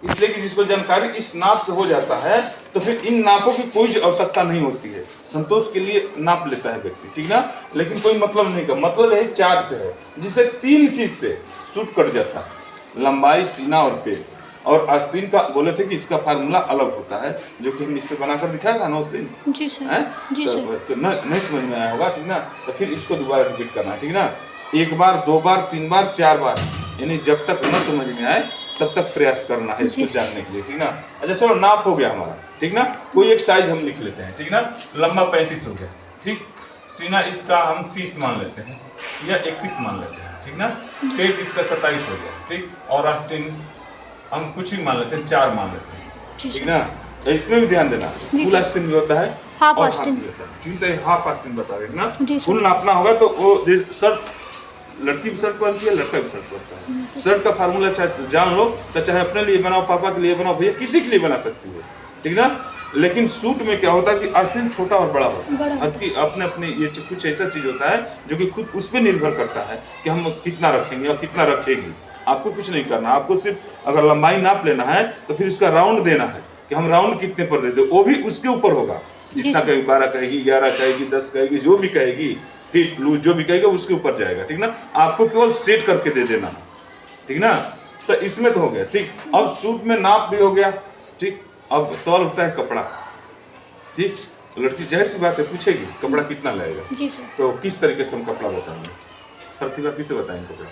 इसलिए कि जिसको जानकारी इस नाप से हो जाता है तो फिर इन नापों की कोई आवश्यकता नहीं होती है। संतोष के लिए नाप लेता है व्यक्ति, ठीक ना, लेकिन कोई मतलब नहीं का मतलब है 4 से है, जिससे 3 चीज से सूट कट जाता है, लंबाई, सीना और पेट। और आस्तीन का बोले थे कि इसका फार्मूला अलग होता है, जो कि हम इस पे बनाकर दिखाया था ना उस दिन। जी सर, जी सर। तो नहीं समझ में आया होगा, ठीक ना, तो फिर इसको दोबारा रिपीट करना है, ठीक ना। 1 बार, 2 बार, 3 बार, 4 बार, यानी जब तक न समझ में आए तब तक प्रयास करना है इसको जानने के लिए, ठीक ना। अच्छा चलो, नाप हो गया हमारा, ठीक ना। कोई एक साइज हम लिख लेते हैं, ठीक ना। लंबा 35 हो गया, ठीक। सीना इसका हम 30 मान लेते हैं या 31 मान लेते हैं, ठीक ना। पेट इसका 27 हो गया, ठीक। और आस्तीन हम कुछ ही मान लेते हैं, 4 मान लेते हैं, ठीक ना। इसमें भी ध्यान देना, फुल आस्तीन भी होता है हाफ और आस्तीन, ठीक है। हाफ आस्तीन बता रहे ना, जी सर। फुल नापना होगा तो वो शर्ट, लड़की भी शर्ट पहनती है, लड़का भी शर्ट पहनता है। शर्ट का फार्मूला चाहे जान लो तो चाहे अपने लिए बनाओ, पापा के लिए बनाओ, भैया किसी के लिए बना सकती है, ठीक ना। लेकिन सूट में क्या होता है कि आस्तीन छोटा और बड़ा होता है, आपकी अपने अपने ये कुछ ऐसा चीज होता है जो कि खुद उस पर निर्भर करता है कि हम कितना रखेंगे और कितना रखेगी। आपको कुछ नहीं करना, आपको सिर्फ अगर लंबाई नाप लेना है तो फिर इसका राउंड देना है कि हम राउंड कितने पर दे दे, वो भी उसके ऊपर होगा। जितना कहेगी, 12 कहेगी, 11 कहेगी, 10 कहेगी, जो भी कहेगी, फिट लूज जो भी कहेगा उसके ऊपर जाएगा, ठीक ना। आपको केवल सेट करके दे देना, ठीक ना। तो इसमें तो हो गया, ठीक। अब सूट में नाप भी हो गया, ठीक। अब सवाल उठता है कपड़ा, ठीक। लड़की जाहिर सी बात है पूछेगी कपड़ा कितना लगेगा, जी सर। तो किस तरीके से हम कपड़ा बताएंगे, प्रतिभा किसे बताएंगे कपड़ा?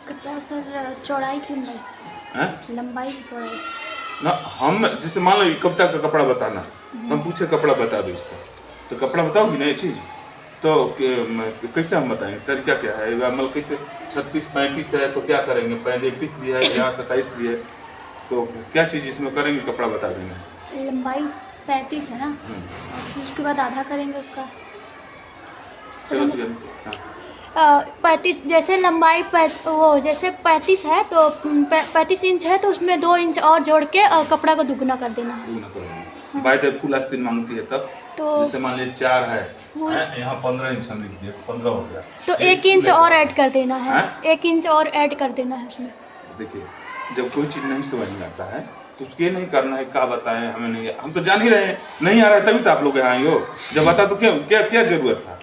कपड़ा सर चौड़ाई की लंबाई, लंबाई की चौड़ाई ना। हम जैसे मान लो कब तक का कपड़ा बताना, हम पूछे कपड़ा बता दो इसका, तो कपड़ा बताओगी ना ये चीज, तो कैसे हम बताएंगे, तरीका क्या है? मतलब कैसे 36 35 है तो क्या करेंगे, 31 भी है, यहाँ 27 भी है, तो क्या चीज इसमें करेंगे, कपड़ा बता देंगे। लंबाई 35 है ना, और फिर उसके बाद आधा करेंगे उसका। चलो 35 जैसे लंबाई वो जैसे 35 है तो 35 इंच है तो उसमें 2 इंच और जोड़ के कपड़ा को दुगना कर देना है। बाय द फुल आस्तीन मांगती है तब, तो जैसे मान लीजिए 4 है, यहाँ 15 इंच हम लिख दिए, 15 हो गया, तो 1 इंच और ऐड कर देना है, 1 इंच और ऐड कर देना है उसमें। देखिए, जब कोई चीज नहीं समझ में आता है तो उसके नहीं करना है क्या बताएं, हमें नहीं, हम तो जान ही रहे हैं, नहीं आ रहा है तभी तो आप लोग यहाँ आए हो। जब आता तो क्या क्या क्या जरूरत था,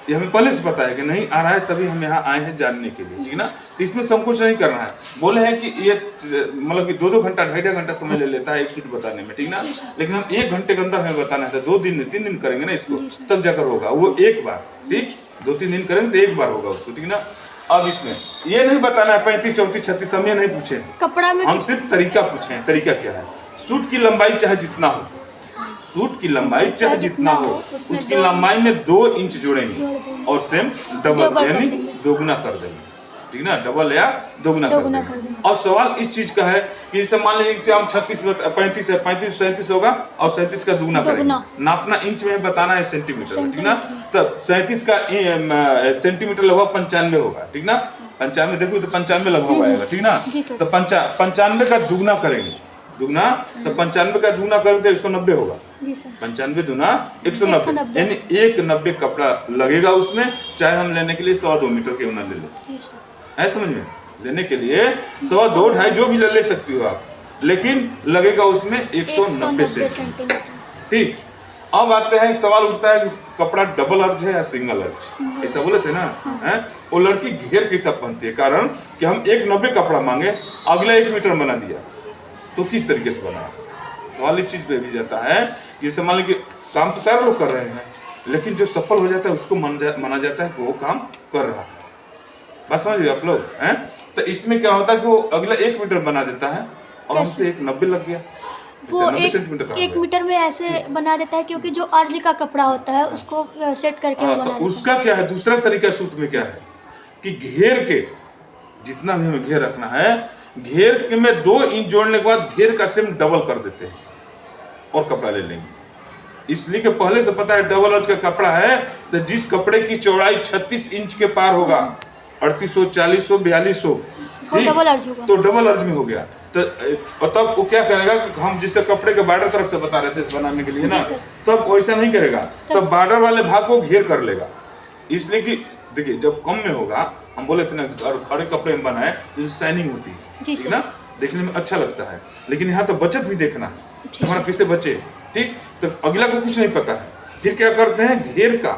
ये हमें पहले से पता है कि नहीं आ रहा है, तभी हम यहाँ आए हैं जानने के लिए, ठीक ना। तो इसमें संकोच नहीं करना है। बोले हैं कि ये मतलब कि 2-2 घंटा 2.5 घंटा समय ले लेता है एक सूट बताने में, ठीक ना, लेकिन हम 1 घंटे के अंदर हमें बताना है तो 2 दिन 3 दिन करेंगे ना इसको, तब जाकर होगा वो एक बार, ठीक। 2-3 दिन करेंगे तो एक बार होगा उसको, ठीक ना। अब इसमें ये नहीं बताना है 35 34 36, हम ये नहीं पूछे कपड़ा में, हम सिर्फ तरीका पूछे। तरीका क्या है? सूट की लंबाई चाहे जितना हो, सूट की लंबाई चाहे जितना हो, उसकी लंबाई में 2 इंच जोड़ेंगे और सेम डबल यानी दोगुना कर देंगे, ठीक ना, डबल या दोगुना कर देंगे। और सवाल इस चीज का है कि जैसे मान लीजिए कि हम 36 35 है, 35 37 होगा और 37 का दुगुना करेंगे। नापना इंच में बताना है सेंटीमीटर में, ठीक ना। तब 37 का सेंटीमीटर लगभग 95 होगा, ठीक ना। 95 देखो तो 95 लगभग आएगा, ठीक ना। तो 95 का दुगुना करेंगे, दुगुना तो 95 का दुगुना करेंगे तो 190 होगा। 95 दुना 190, यानी 190 कपड़ा लगेगा उसमें, चाहे हम लेने के लिए 102 मीटर के ना ले लो, है समझ में। लेने के लिए 100 2 2.5 जो भी ले सकती हो आप, लेकिन लगेगा उसमें 190 सेंटीमीटर, ठीक। अब आते हैं, सवाल उठता है कि कपड़ा डबल अर्ज है या सिंगल अर्ज, ऐसा बोले थे ना, है। वो लड़की घेर के सब पहनती है, कारण कि हम 190 कपड़ा मांगे, अगला 1 मीटर बना दिया, तो किस तरीके से बनाया। सवाल इस चीज पे भी जाता है, जैसे मान लीजिए काम तो सारे लोग कर रहे हैं, लेकिन जो सफल हो जाता है उसको माना जाता है कि वो काम कर रहा है। बात समझिए आप लोग, हैं। तो इसमें क्या होता है कि वो अगला 1 मीटर बना देता है और हमसे 190 लग गया, वो 1 मीटर में ऐसे बना देता है, क्योंकि जो अर्ज का कपड़ा होता है उसको सेट करके वो बना देता है। उसका क्या है, दूसरा तरीका सूट में क्या है कि घेर के जितना भी हमें घेर रखना है, घेर के में 2 इंच जोड़ने के बाद घेर का सेम डबल कर देते हैं और कपड़ा ले लेंगे। इसलिए कि पहले से पता है डबल अर्ज का कपड़ा है तो जिस कपड़े की चौड़ाई 36 इंच के पार होगा, 3800 4000 4200, तो डबल अर्ज में हो गया। तो तब वो क्या करेगा कि हम जिससे कपड़े के बॉर्डर तरफ से बता रहे थे बनाने के लिए ना, तब वैसा नहीं करेगा, तब बॉर्डर वाले भाग को घेर कर लेगा। इसलिए कि देखिए जब कम में होगा, हम बोले थे ना, और खड़े कपड़े में बनाए तो शाइनिंग होती है, जी ठीक सर। ना, देखने में अच्छा लगता है। लेकिन यहाँ तो बचत भी देखना है, ठीक हमारा कैसे बचे, ठीक। तो अगला को कुछ नहीं पता है, फिर क्या करते हैं, घेर का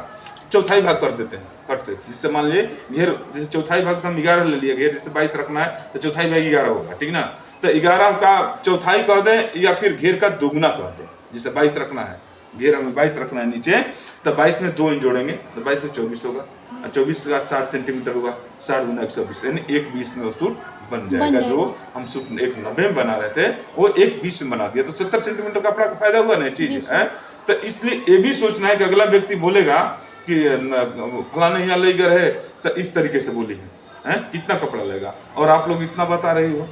चौथाई भाग कर देते हैं कट से, जिससे मान लीजिए घेर, जैसे चौथाई भाग तो हम 11 ले लिए, घेर जैसे 22 रखना है तो चौथाई भाग 11 होगा, ठीक ना। तो 11 का चौथाई कर दें या फिर घेर का दोगुना कर दें, जैसे 22 रखना है, घेर हमें 22 रखना है नीचे, तो 22 में 2 इंच जोड़ेंगे तो 22 तो 24 होगा, और 24 का 60 सेंटीमीटर होगा, 60 गुना 120, यानी 1:20 में वो सूट बन जाएगा। जो हम सूट 1:90 में बना रहे थे वो 1:20 में बना दिया, तो 70 सेंटीमीटर कपड़ा का फायदा हुआ ना चीज है। तो इसलिए ये भी सोचना है कि अगला व्यक्ति बोलेगा कि फलाने यहाँ लेकर है तो इस तरीके से बोली है, कितना कपड़ा लेगा, और आप लोग इतना बता रही हो,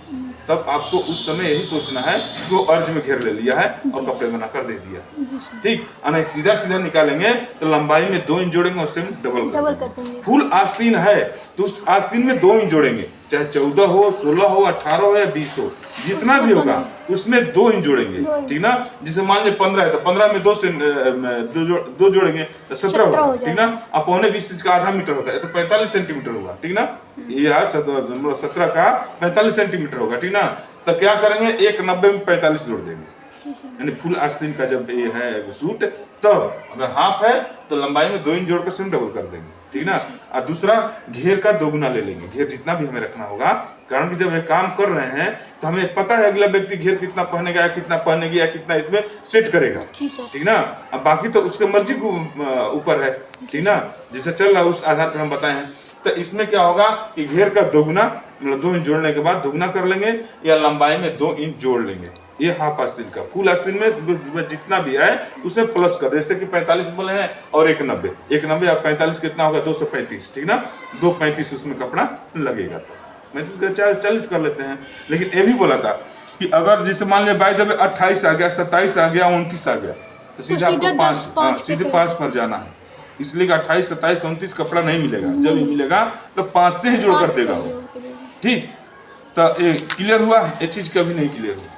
तब आपको उस समय यही सोचना है कि वो अर्ज में घेर ले लिया है और कपड़े बनाकर दे दिया, ठीक। नहीं सीधा सीधा निकालेंगे तो लंबाई में 2 इंच जोड़ेंगे और सेम डबल कर देंगे। फुल आस्तीन है तो उस आस्तीन में 2 इंच जोड़ेंगे, चाहे 14 हो, 16 हो, 18 हो या 20 हो, जितना भी होगा उसमें 2 इंच जोड़ेंगे, ठीक ना। जैसे मान लीजिए 15 है तो 15 में 2 जोड़ेंगे तो 17 होगा, ठीक ना। अब 15 इंच का आधा मीटर होता है तो 45 सेंटीमीटर होगा, ठीक ना। यह 17 का 45 सेंटीमीटर होगा, ठीक ना। तो क्या करेंगे, 1:90 में 45 जोड़ देंगे, यानी फुल आस्तीन का जब ये है सूट, तब अगर हाफ है तो लंबाई में 2 इंच जोड़कर सेम डबल कर देंगे, ठीक ना। और दूसरा घेर का दोगुना ले लेंगे, घेर जितना भी हमें रखना होगा, कारण कि जब ये काम कर रहे हैं तो हमें पता है अगला व्यक्ति घेर कितना पहनेगा या कितना पहनेगी या कितना इसमें सेट करेगा, ठीक ना। अब बाकी तो उसके मर्जी के ऊपर है, ठीक ना, जैसे चल रहा है उस आधार पर हम बताए हैं। तो इसमें क्या होगा कि घेर का दोगुना, मतलब 2 इंच जोड़ने के बाद दोगुना कर लेंगे या लंबाई में 2 इंच जोड़ लेंगे। ये हाफ आस्तीन का, फुल आस्तीन में जितना भी है उसमें प्लस कर, जैसे कि 45 बोले हैं और 1:90, 1:90 या 45 कितना होगा, 235, ठीक ना। 2:35 उसमें कपड़ा लगेगा, तो मैं तो 40 कर लेते हैं। लेकिन ये भी बोला था कि अगर जैसे मान लिया बाय द वे 28 आ गया, 27 आ गया, 29 आ गया, तो सीधा आपको सीधे 5 पर जाना है, इसलिए 28, 27, 29 कपड़ा नहीं मिलेगा। जब भी मिलेगा तो 5 से ही जोड़ कर देगा वो, ठीक। तो ये क्लियर हुआ, ये चीज कभी नहीं क्लियर हुआ।